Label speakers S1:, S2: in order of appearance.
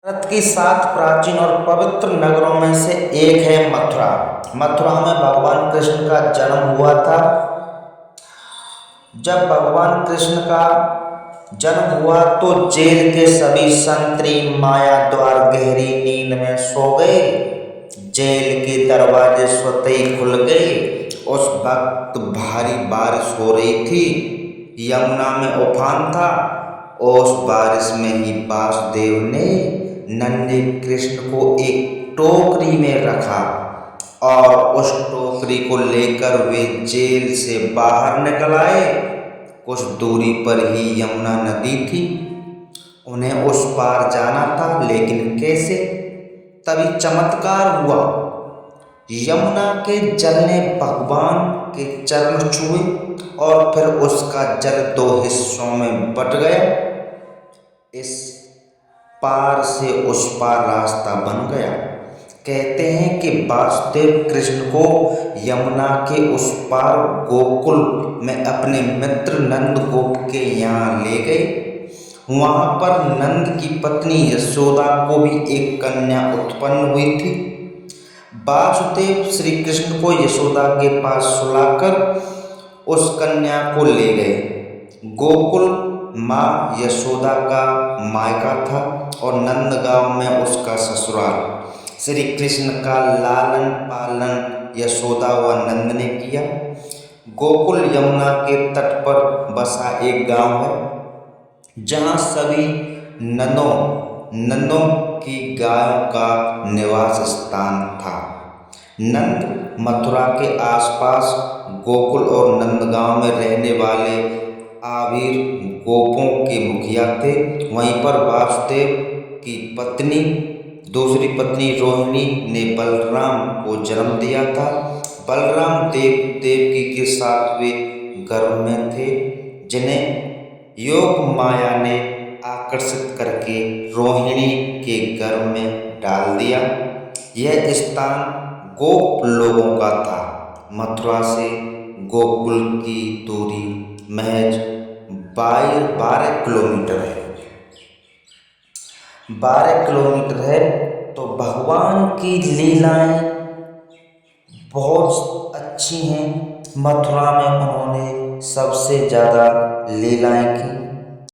S1: भारत की 7 प्राचीन और पवित्र नगरों में से एक है मथुरा। मथुरा में भगवान कृष्ण का जन्म हुआ था। जब भगवान कृष्ण का जन्म हुआ तो जेल के सभी संतरी माया द्वार गहरी नींद में सो गए। जेल के दरवाजे स्वतः ही खुल गए। उस वक्त भारी बारिश हो रही थी। यमुना में उफान था। उस बारिश में ही वासुदेव ने नन्हे कृष्ण को एक टोकरी में रखा और उस टोकरी को लेकर वे जेल से बाहर निकल आए। कुछ दूरी पर ही यमुना नदी थी। उन्हें उस पार जाना था, लेकिन कैसे? तभी चमत्कार हुआ। यमुना के जल ने भगवान के चरण छुए और फिर उसका जल 2 हिस्सों में बट गया। इस पार से उस पार रास्ता बन गया। कहते हैं कि वासुदेव कृष्ण को यमुना के उस पार गोकुल में अपने मित्र नंद गोप के यहाँ ले गए। वहाँ पर नंद की पत्नी यशोदा को भी एक कन्या उत्पन्न हुई थी। वासुदेव श्री कृष्ण को यशोदा के पास सुलाकर उस कन्या को ले गए। गोकुल माँ यशोदा का मायका था और नंदगांव में उसका ससुराल। श्री कृष्ण का लालन पालन यशोदा व नंद ने किया। गोकुल यमुना के तट पर बसा एक गांव है, जहां सभी नंदों की गायों का निवास स्थान था। नंद मथुरा के आसपास गोकुल और नंदगांव में रहने वाले आविर गोपों के मुखिया थे। वहीं पर वासुदेव की दूसरी पत्नी रोहिणी ने बलराम को जन्म दिया था। बलराम देवकी के साथ वे गर्भ में थे, जिन्हें योग माया ने आकर्षित करके रोहिणी के गर्भ में डाल दिया। यह स्थान गोप लोगों का था। मथुरा से गोकुल की दूरी महज 12 किलोमीटर है। 12 किलोमीटर है। तो भगवान की लीलाएं बहुत अच्छी हैं। मथुरा में उन्होंने सबसे ज़्यादा लीलाएं की।